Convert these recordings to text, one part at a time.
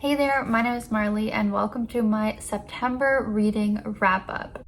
Hey there, my name is Marley and welcome to my September reading wrap up.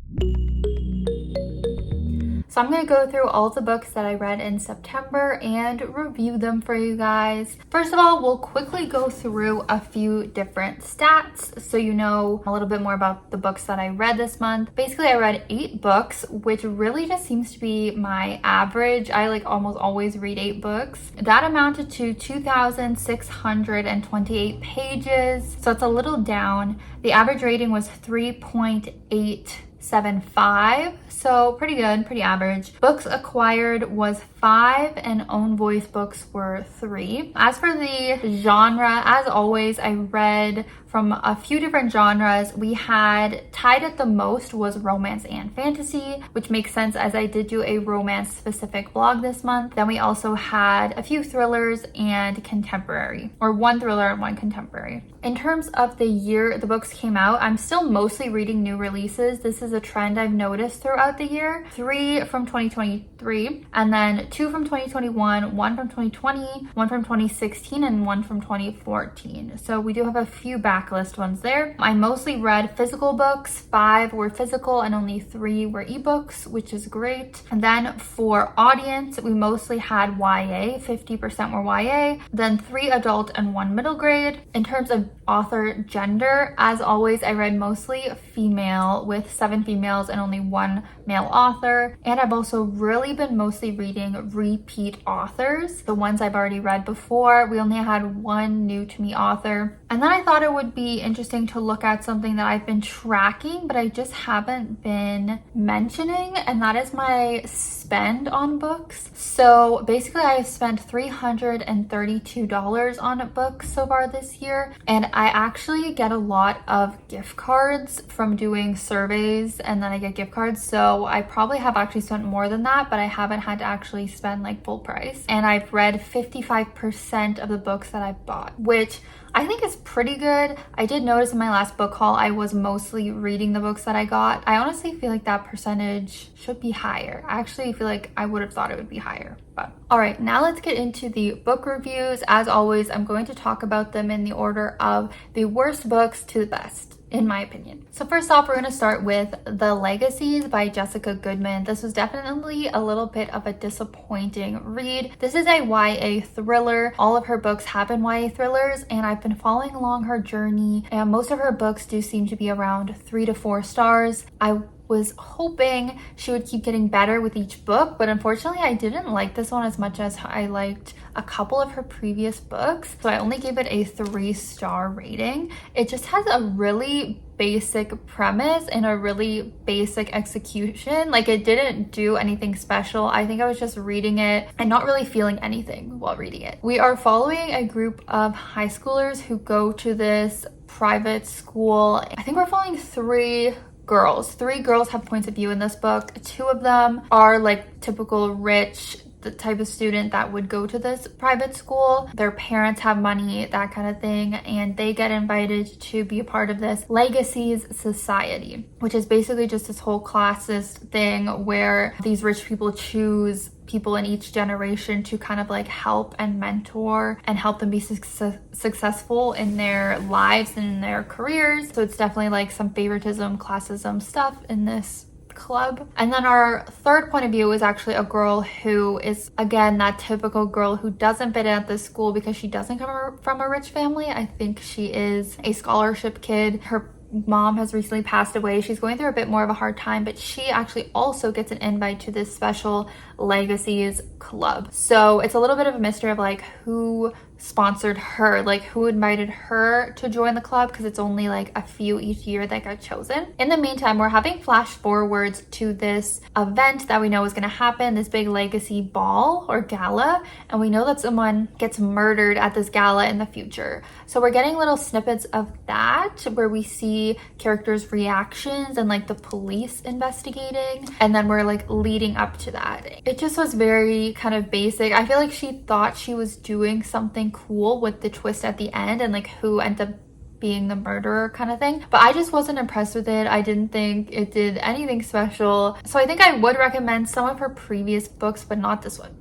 So I'm going to go through all the books that I read in September and review them for you guys. First of all, we'll quickly go through a few different stats so you know a little bit more about the books that I read this month. Basically, I read 8 books, which really just seems to be my average. I almost always read 8 books. That amounted to 2,628 pages, so it's a little down. The average rating was 3.875, so pretty good, pretty average. Books acquired was 5 and own voice books were 3. As for the genre, as always, I read from a few different genres. We had tied at the most was romance and fantasy, which makes sense as I did do a romance specific vlog this month. Then we also had a few thrillers and contemporary, or one thriller and one contemporary. In terms of the year the books came out, I'm still mostly reading new releases. This is a trend I've noticed throughout the year. 3 from 2023, and then 2 from 2021, 1 from 2020, 1 from 2016, and 1 from 2014. So we do have a few backlist ones there. I mostly read physical books. 5 were physical and only 3 were ebooks, which is great. And then for audience, we mostly had YA. 50% were YA, then 3 adult and 1 middle grade. In terms of author gender, as always, I read mostly female with 7 females and only 1 male author. And I've also really been mostly reading repeat authors, the ones I've already read before. We only had 1 new to me author. And then I thought it would be interesting to look at something that I've been tracking, but I just haven't been mentioning, and that is my spend on books. So basically I have spent $332 on books so far this year, and I actually get a lot of gift cards from doing surveys, and then I get gift cards, so I probably have actually spent more than that, but I haven't had to actually spend full price. And I've read 55% of the books that I've bought, which I think is pretty good. I did notice in my last book haul, I was mostly reading the books that I got. I honestly feel like that percentage should be higher. I actually feel like I would have thought it would be higher. But all right, now let's get into the book reviews. As always, I'm going to talk about them in the order of the worst books to the best, in my opinion. So first off, we're going to start with The Legacies by Jessica Goodman. This was definitely a little bit of a disappointing read. This is a YA thriller. All of her books have been YA thrillers, and I've been following along her journey, and most of her books do seem to be around 3 to 4 stars. I was hoping she would keep getting better with each book, but unfortunately I didn't like this one as much as I liked a couple of her previous books, so I only gave it a 3-star rating. It just has a really basic premise and a really basic execution. It didn't do anything special. I think I was just reading it and not really feeling anything while reading it. We are following a group of high schoolers who go to this private school. I think we're following 3 girls. 3 girls have points of view in this book. 2 of them are typical rich, the type of student that would go to this private school. Their parents have money, that kind of thing, and they get invited to be a part of this Legacies society, which is basically just this whole classist thing where these rich people choose people in each generation to kind of help and mentor and help them be successful in their lives and in their careers. So it's definitely some favoritism, classism stuff in this club. And then our third point of view is actually a girl who is, again, that typical girl who doesn't fit in at this school because she doesn't come from a rich family. I think she is a scholarship kid. Her mom has recently passed away. She's going through a bit more of a hard time, but she actually also gets an invite to this special Legacies club. So it's a little bit of a mystery of who sponsored her, who invited her to join the club, because it's only a few each year that got chosen. In the meantime, we're having flash forwards to this event that we know is going to happen, this big legacy ball or gala, and we know that someone gets murdered at this gala in the future. So we're getting little snippets of that where we see characters' reactions and the police investigating, and then we're leading up to that. It just was very kind of basic. I feel like she thought she was doing something cool with the twist at the end and who ended up being the murderer kind of thing, but I just wasn't impressed with it. I didn't think it did anything special, so I think I would recommend some of her previous books, but not this one.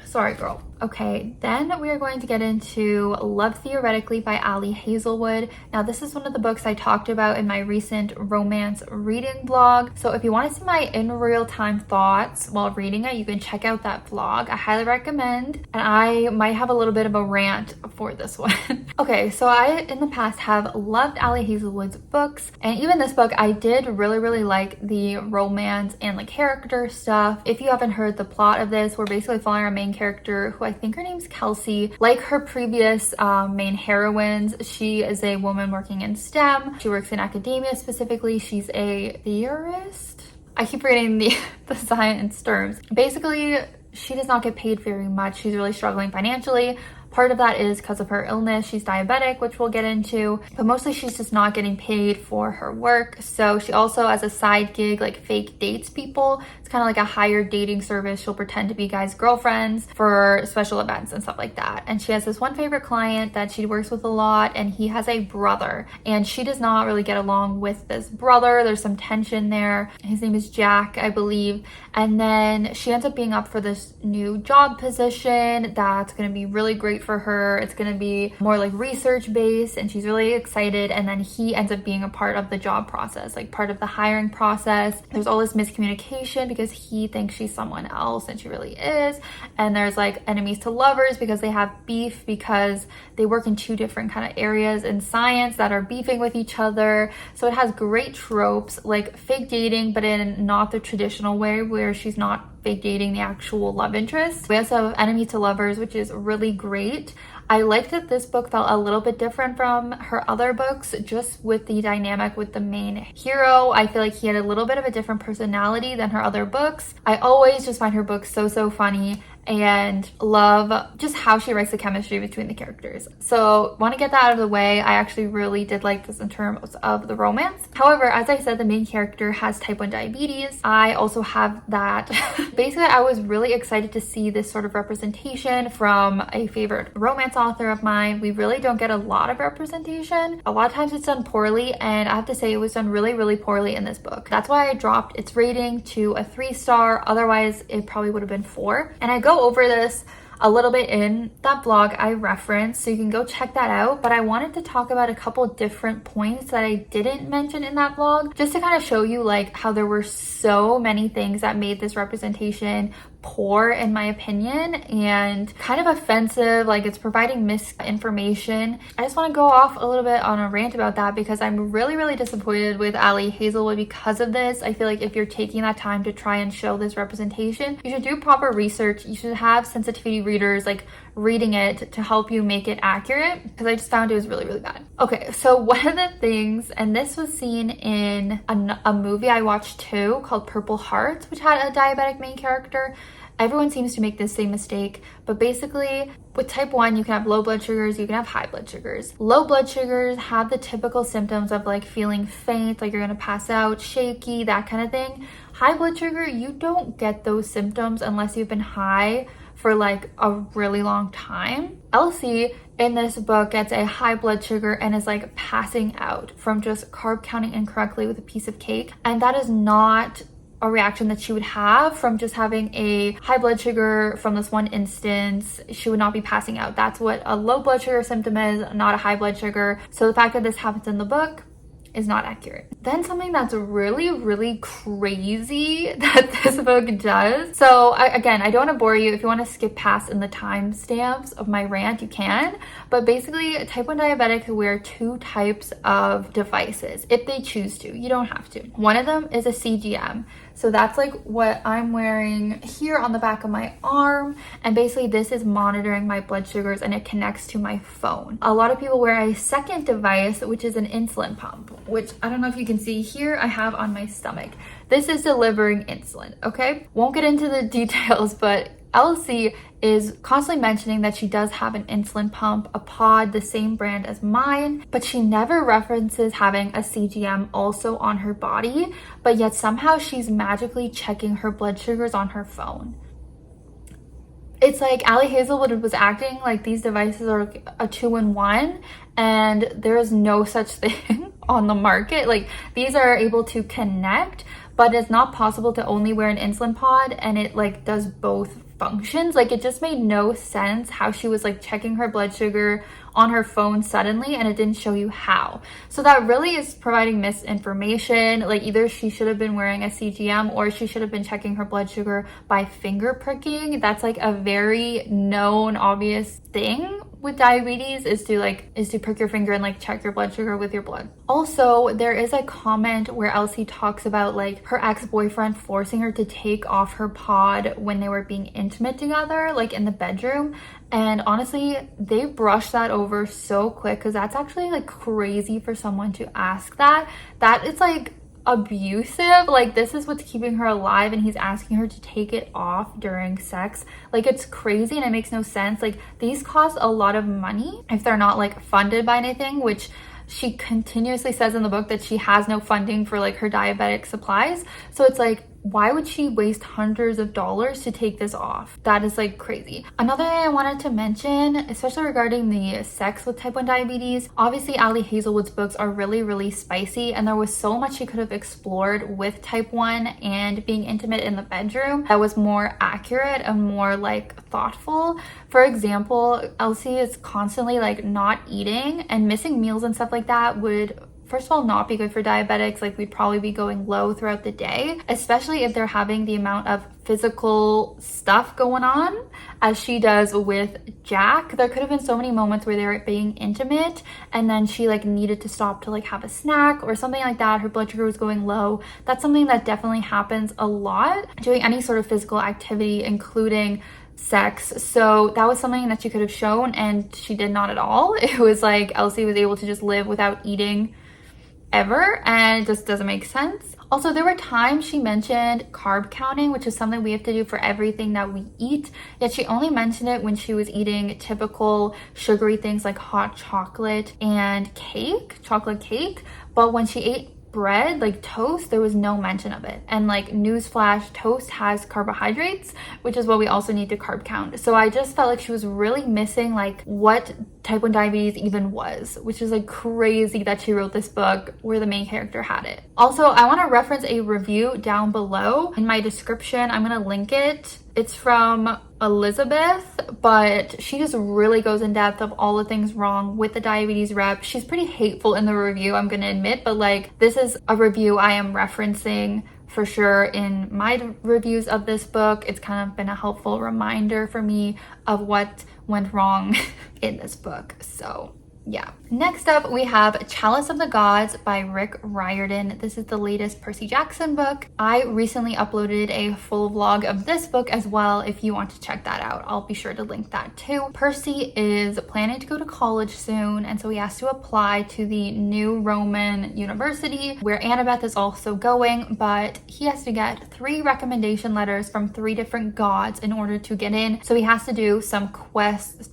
Sorry, girl. Okay, then we are going to get into Love Theoretically by Hazelwood. Now, this is one of the books I talked about in my recent romance reading vlog. So if you want to see my in real time thoughts while reading it, you can check out that vlog. I highly recommend. And I might have a little bit of a rant for this one. Okay, so I, in the past, have loved Hazelwood's books. And even this book, I did really like the romance and the character stuff. If you haven't heard the plot of this, we're basically following our main character, who I think her name's Kelsey. Like her previous main heroines, she is a woman working in STEM. She works in academia specifically. She's a theorist. I keep reading the science terms. Basically, she does not get paid very much. She's really struggling financially. Part of that is because of her illness. She's diabetic, which we'll get into, but mostly she's just not getting paid for her work. So she also, as a side gig, like fake dates people. It's kind of like a hired dating service. She'll pretend to be guys' girlfriends for special events and stuff like that. And she has this one favorite client that she works with a lot, and he has a brother, and she does not really get along with this brother. There's some tension there. His name is Jack, I believe. And then she ends up being up for this new job position that's going to be really great for her. It's going to be more like research based, and she's really excited. And then he ends up being a part of the job process, like part of the hiring process. There's all this miscommunication because he thinks she's someone else and she really is. And there's like enemies to lovers because they have beef because they work in two different kind of areas in science that are beefing with each other. So it has great tropes like fake dating, but in not the traditional way where she's not fake dating the actual love interest. We also have enemy to lovers, which is really great. I liked that this book felt a little bit different from her other books, just with the dynamic with the main hero. I feel like he had a little bit of a different personality than her other books. I always just find her books so funny and love just how she writes the chemistry between the characters. So want to get that out of the way. I actually really did like this in terms of the romance. However, as I said, the main character has type 1 diabetes. I also have that. Basically, I was really excited to see this sort of representation from a favorite romance author of mine. We really don't get a lot of representation. A lot of times it's done poorly, and I have to say it was done really poorly in this book. That's why I dropped its rating to a 3-star. Otherwise, it probably would have been 4. And I go over this a little bit in that blog I referenced, so you can go check that out. But I wanted to talk about a couple different points that I didn't mention in that blog, just to kind of show you like how there were so many things that made this representation poor in my opinion and kind of offensive. Like, it's providing misinformation. I just want to go off a little bit on a rant about that because I'm really disappointed with Hazelwood because of this. I feel like if you're taking that time to try and show this representation, you should do proper research. You should have sensitivity readers like reading it to help you make it accurate, because I just found it was really bad. Okay, so one of the things, and this was seen in a movie I watched too called Purple Hearts, which had a diabetic main character. Everyone seems to make the same mistake, but basically with type 1, you can have low blood sugars, you can have high blood sugars. Low blood sugars have the typical symptoms of like feeling faint, like you're gonna pass out, shaky, that kind of thing. High blood sugar, you don't get those symptoms unless you've been high for like a really long time. Elsie in this book gets a high blood sugar and is like passing out from just carb counting incorrectly with a piece of cake. And that is not a reaction that she would have from just having a high blood sugar from this one instance. She would not be passing out. That's what a low blood sugar symptom is, not a high blood sugar. So the fact that this happens in the book is not accurate. Then something that's really crazy that this book does. So again, I don't want to bore you. If you want to skip past in the timestamps of my rant, you can. But basically, type 1 diabetics wear 2 types of devices if they choose to. You don't have to. One of them is a CGM. So that's like what I'm wearing here on the back of my arm. And basically this is monitoring my blood sugars and it connects to my phone. A lot of people wear a second device, which is an insulin pump, which I don't know if you can see here, I have on my stomach. This is delivering insulin, okay? Won't get into the details, but Elsie is constantly mentioning that she does have an insulin pump, a pod, the same brand as mine, but she never references having a CGM also on her body, but yet somehow she's magically checking her blood sugars on her phone. It's like Hazelwood was acting like these devices are a 2-in-1, and there is no such thing on the market. Like, these are able to connect, but it's not possible to only wear an insulin pod and it like does both functions. Like, it just made no sense how she was like checking her blood sugar on her phone suddenly and it didn't show you how. So that really is providing misinformation. Like, either she should have been wearing a CGM or she should have been checking her blood sugar by finger pricking. That's like a very known, obvious thing with diabetes, is to prick your finger and like check your blood sugar with your blood. Also, there is a comment where Elsie talks about like her ex-boyfriend forcing her to take off her pod when they were being intimate together, like in the bedroom. And honestly, they brushed that over so quick, because that's actually like crazy for someone to ask that. That is like abusive. Like, this is what's keeping her alive and he's asking her to take it off during sex. Like, it's crazy and it makes no sense. Like, these cost a lot of money if they're not like funded by anything, which she continuously says in the book that she has no funding for like her diabetic supplies. So it's like, why would she waste hundreds of dollars to take this off? That is like crazy. Another thing I wanted to mention, especially regarding the sex with type 1 diabetes, obviously Ali Hazelwood's books are really, really spicy, and there was so much she could have explored with type 1 and being intimate in the bedroom that was more accurate and more like thoughtful. For example, Elsie is constantly like not eating, and missing meals and stuff like that would, first of all, not be good for diabetics. Like, we'd probably be going low throughout the day, especially if they're having the amount of physical stuff going on as she does with Jack. There could have been so many moments where they were being intimate and then she like needed to stop to like have a snack or something like that. Her blood sugar was going low. That's something that definitely happens a lot doing any sort of physical activity, including sex. So that was something that she could have shown, and she did not at all. It was like Elsie was able to just live without eating ever, and it just doesn't make sense. Also, there were times she mentioned carb counting, which is something we have to do for everything that we eat, yet she only mentioned it when she was eating typical sugary things like hot chocolate and chocolate cake. But when she ate bread, like toast, there was no mention of it. And like, newsflash, toast has carbohydrates, which is what we also need to carb count. So I just felt like she was really missing like what type 1 diabetes even was, which is like crazy that she wrote this book where the main character had it. Also, I want to reference a review down below in my description. I'm going to link it. It's from Elizabeth, but she just really goes in depth of all the things wrong with the diabetes rep. She's pretty hateful in the review, I'm gonna admit, but like, this is a review I am referencing for sure in my reviews of this book. It's kind of been a helpful reminder for me of what went wrong in this book. So yeah. Next up, we have Chalice of the Gods by Riordan. This is the latest Percy Jackson book. I recently uploaded a full vlog of this book as well. If you want to check that out, I'll be sure to link that too. Percy is planning to go to college soon, and so he has to apply to the New Roman University, where Annabeth is also going, but he has to get 3 recommendation letters from 3 different gods in order to get in. So he has to do some quests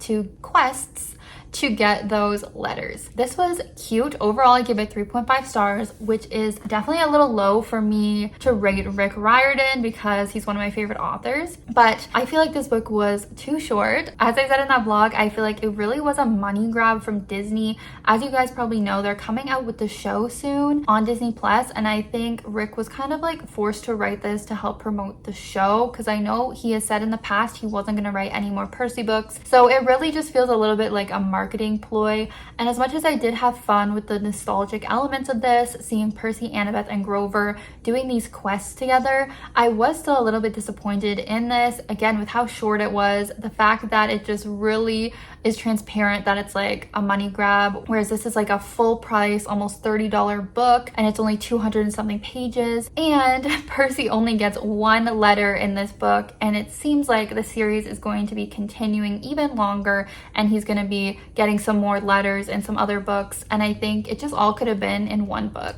to get those letters. This was cute. Overall, I give it 3.5 stars, which is definitely a little low for me to rate Rick Riordan because he's one of my favorite authors. But I feel like this book was too short. As I said in that vlog, I feel like it really was a money grab from Disney. As you guys probably know, they're coming out with the show soon on Disney Plus, and I think Rick was kind of like forced to write this to help promote the show, because I know he has said in the past he wasn't going to write any more Percy books. So it really just feels a little bit like a marketing ploy. And as much as I did have fun with the nostalgic elements of this, seeing Percy, Annabeth, and Grover doing these quests together, I was still a little bit disappointed in this. Again, with how short it was, the fact that it just really is transparent that it's like a money grab, whereas this is like a full price, almost $30 book, and it's only 200 and something pages. And Percy only gets 1 letter in this book, and it seems like the series is going to be continuing even longer, and he's going to be getting some more letters in some other books, and I think it just all could have been in 1 book.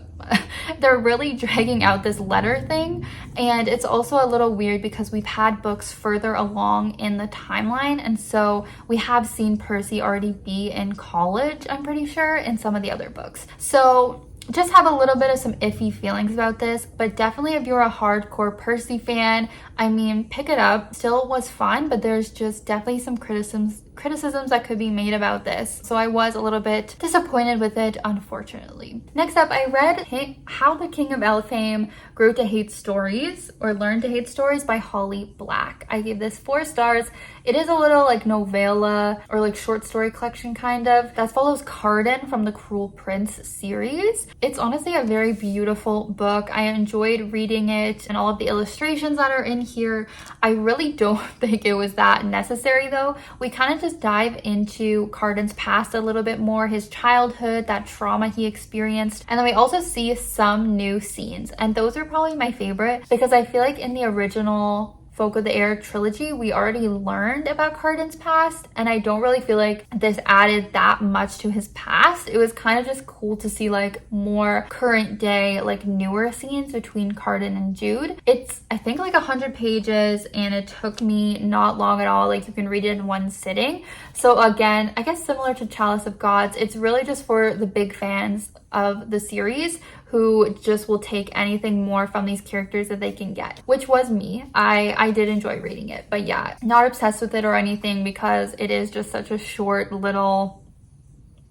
They're really dragging out this letter thing, and it's also a little weird because we've had books further along in the timeline, and so we have seen Percy already be in college, I'm pretty sure, in some of the other books. So just have a little bit of some iffy feelings about this, but definitely if you're a hardcore Percy fan, I mean, pick it up. Still was fun, but there's just definitely some criticisms criticisms that could be made about this. So I was a little bit disappointed with it, unfortunately. Next up, I read How the King of Elfhame Grew to Hate Stories, or Learned to Hate Stories by Holly Black. I gave this 4 stars. It is a little like novella or like short story collection kind of that follows Cardan from the Cruel Prince series. It's honestly a very beautiful book. I enjoyed reading it and all of the illustrations that are in here. I really don't think it was that necessary though. We kind of just dive into Cardan's past a little bit more, his childhood, that trauma he experienced, and then we also see some new scenes, and those are probably my favorite because I feel like in the original Folk of the Air trilogy, we already learned about Cardan's past, and I don't really feel like this added that much to his past. It was kind of just cool to see like more current day, like newer scenes between Cardan and Jude. It's, I think, like 100 pages, and it took me not long at all. Like you can read it in one sitting. So again, I guess similar to Chalice of Gods, it's really just for the big fans of the series who just will take anything more from these characters that they can get, which was me. I did enjoy reading it, but yeah, not obsessed with it or anything because it is just such a short little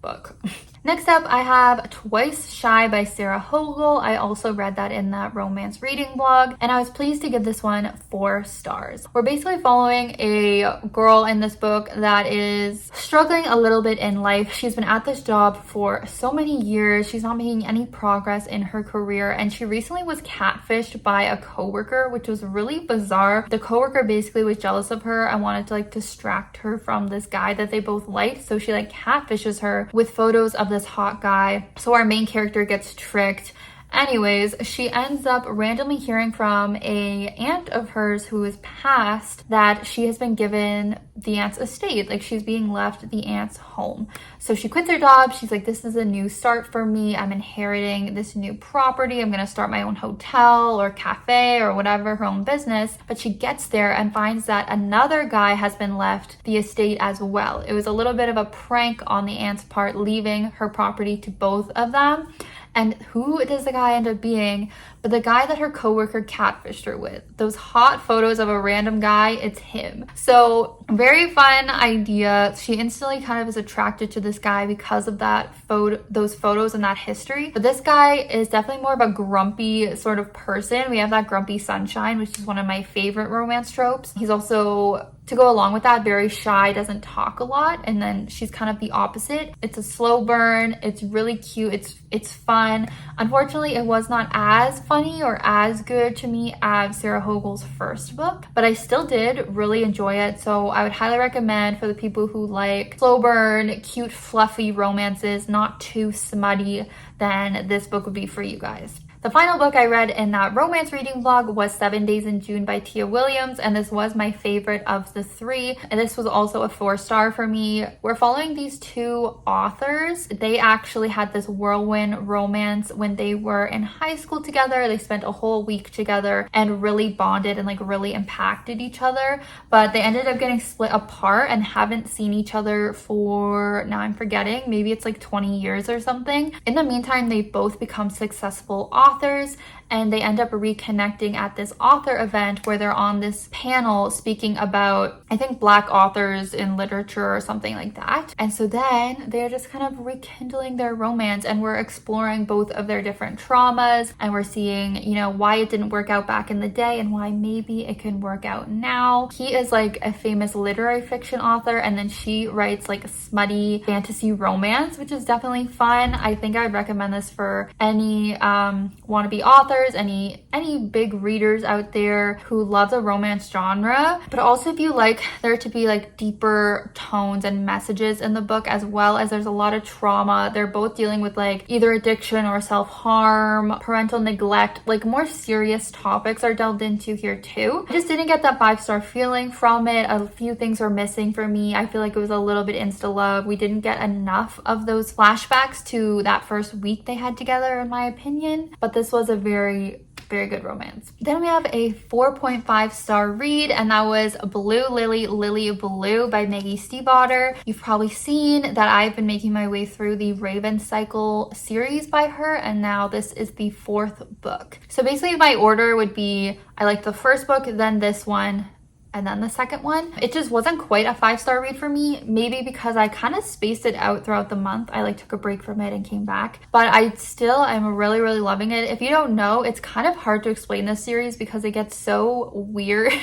book. Next up, I have Twice Shy by Sarah Hogle. I also read that in that romance reading blog, and I was pleased to give this one 4 stars. We're basically following a girl in this book that is struggling a little bit in life. She's been at this job for so many years. She's not making any progress in her career, and she recently was catfished by a coworker, which was really bizarre. The coworker basically was jealous of her and wanted to like distract her from this guy that they both liked, so she like catfishes her with photos of this hot guy. So our main character gets tricked. Anyways, she ends up randomly hearing from a aunt of hers who is passed that she has been given the aunt's estate. Like she's being left the aunt's home. So she quits her job. She's like, this is a new start for me. I'm inheriting this new property. I'm going to start my own hotel or cafe or whatever, her own business. But she gets there and finds that another guy has been left the estate as well. It was a little bit of a prank on the aunt's part, leaving her property to both of them. And who does the guy end up being but the guy that her coworker catfished her with? Those hot photos of a random guy, it's him. So very fun idea. She instantly kind of is attracted to this guy because of that those photos and that history. But this guy is definitely more of a grumpy sort of person. We have that grumpy sunshine, which is one of my favorite romance tropes. He's also, to go along with that, very shy, doesn't talk a lot, and then she's kind of the opposite. It's a slow burn. It's really cute. It's fun. Unfortunately, it was not as funny or as good to me as Sarah Hogle's first book, but I still did really enjoy it. So I would highly recommend for the people who like slow burn, cute, fluffy romances, not too smutty, then this book would be for you guys. The final book I read in that romance reading vlog was 7 Days in June by Tia Williams, and this was my favorite of the 3. And this was also a 4-star for me. We're following these 2 authors. They actually had this whirlwind romance when they were in high school together. They spent a whole week together and really bonded and like really impacted each other. But they ended up getting split apart and haven't seen each other for, now I'm forgetting, maybe it's like 20 years or something. In the meantime, they've both become successful authors, and they end up reconnecting at this author event where they're on this panel speaking about, I think, Black authors in literature or something like that. And so then they're just kind of rekindling their romance, and we're exploring both of their different traumas, and we're seeing, you know, why it didn't work out back in the day and why maybe it can work out now. He is like a famous literary fiction author, and then she writes like a smutty fantasy romance, which is definitely fun. I think I'd recommend this for any wannabe authors, any big readers out there who love the romance genre, but also if you like there to be like deeper tones and messages in the book, as well as there's a lot of trauma. They're both dealing with like either addiction or self-harm, parental neglect, like more serious topics are delved into here too. I just didn't get that 5-star feeling from it. A few things were missing for me. I feel like it was a little bit insta love. We didn't get enough of those flashbacks to that first week they had together, in my opinion, but this was a very good romance. Then we have a 4.5-star read, and that was Blue Lily, Lily Blue by Maggie Stiefvater. You've probably seen that I've been making my way through the Raven Cycle series by her, and now this is the 4th book. So basically my order would be, I like the first book, then this one, and then the second one. It just wasn't quite a 5-star read for me, maybe because I kind of spaced it out throughout the month. I like took a break from it and came back, but I'm really, really loving it. If you don't know, it's kind of hard to explain this series because it gets so weird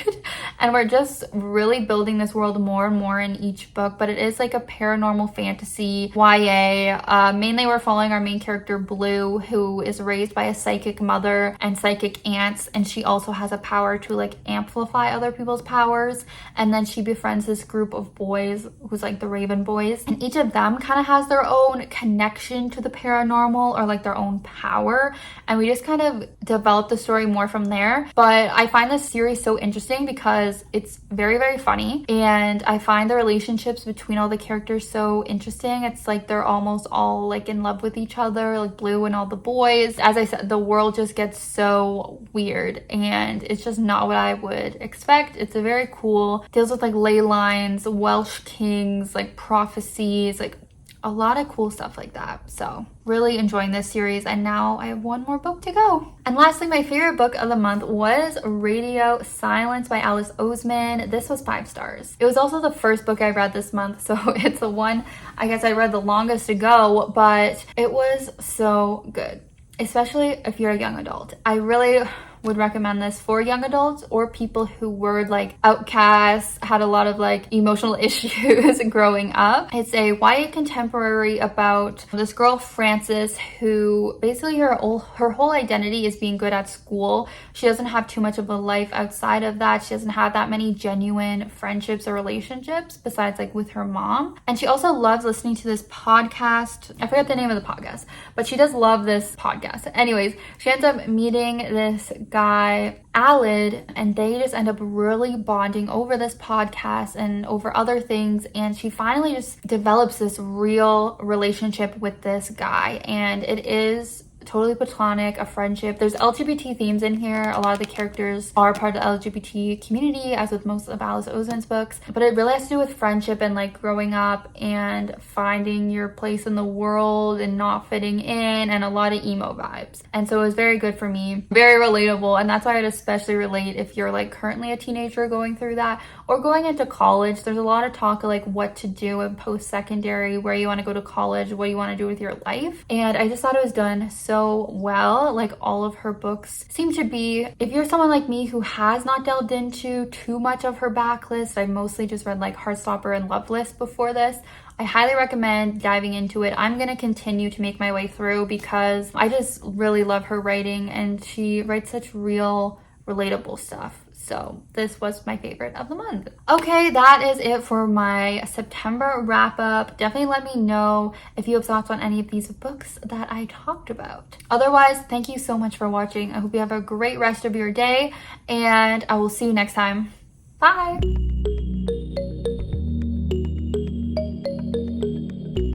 and we're just really building this world more and more in each book, but it is like a paranormal fantasy YA. Mainly we're following our main character Blue, who is raised by a psychic mother and psychic aunts, and she also has a power to like amplify other people's powers. And then she befriends this group of boys who's like the Raven Boys, and each of them kind of has their own connection to the paranormal or like their own power, and we just kind of develop the story more from there. But I find this series so interesting because it's very, very funny, and I find the relationships between all the characters so interesting. It's like they're almost all like in love with each other, like Blue and all the boys. As I said, the world just gets so weird and it's just not what I would expect. It's a very cool, deals with like ley lines, Welsh kings, like prophecies, like a lot of cool stuff like that. So really enjoying this series, and now I have one more book to go. And lastly, my favorite book of the month was Radio Silence by Alice Oseman. This was 5 stars. It was also the first book I read this month, so it's the one I guess I read the longest ago, but it was so good, especially if you're a young adult. I really would recommend this for young adults or people who were like outcasts, had a lot of like emotional issues growing up. It's a YA contemporary about this girl Frances who basically her whole identity is being good at school. She doesn't have too much of a life outside of that. She doesn't have that many genuine friendships or relationships besides like with her mom. And she also loves listening to this podcast. I forget the name of the podcast, but she does love this podcast. Anyways, she ends up meeting this guy Alid, and they just end up really bonding over this podcast and over other things, and she finally just develops this real relationship with this guy, and it is totally platonic, a friendship. There's LGBT themes in here. A lot of the characters are part of the LGBT community, as with most of Alice Oseman's books, but it really has to do with friendship and like growing up and finding your place in the world and not fitting in, and a lot of emo vibes. And so it was very good for me, very relatable, and that's why I'd especially relate if you're like currently a teenager going through that or going into college. There's a lot of talk of like what to do in post-secondary, where you want to go to college, what you want to do with your life, and I just thought it was done so well. Like all of her books seem to be, if you're someone like me who has not delved into too much of her backlist, I mostly just read like Heartstopper and Loveless before this, I highly recommend diving into it. I'm going to continue to make my way through because I just really love her writing, and she writes such real, relatable stuff. So this was my favorite of the month. Okay, that is it for my September wrap up. Definitely let me know if you have thoughts on any of these books that I talked about. Otherwise, thank you so much for watching. I hope you have a great rest of your day, and I will see you next time. Bye!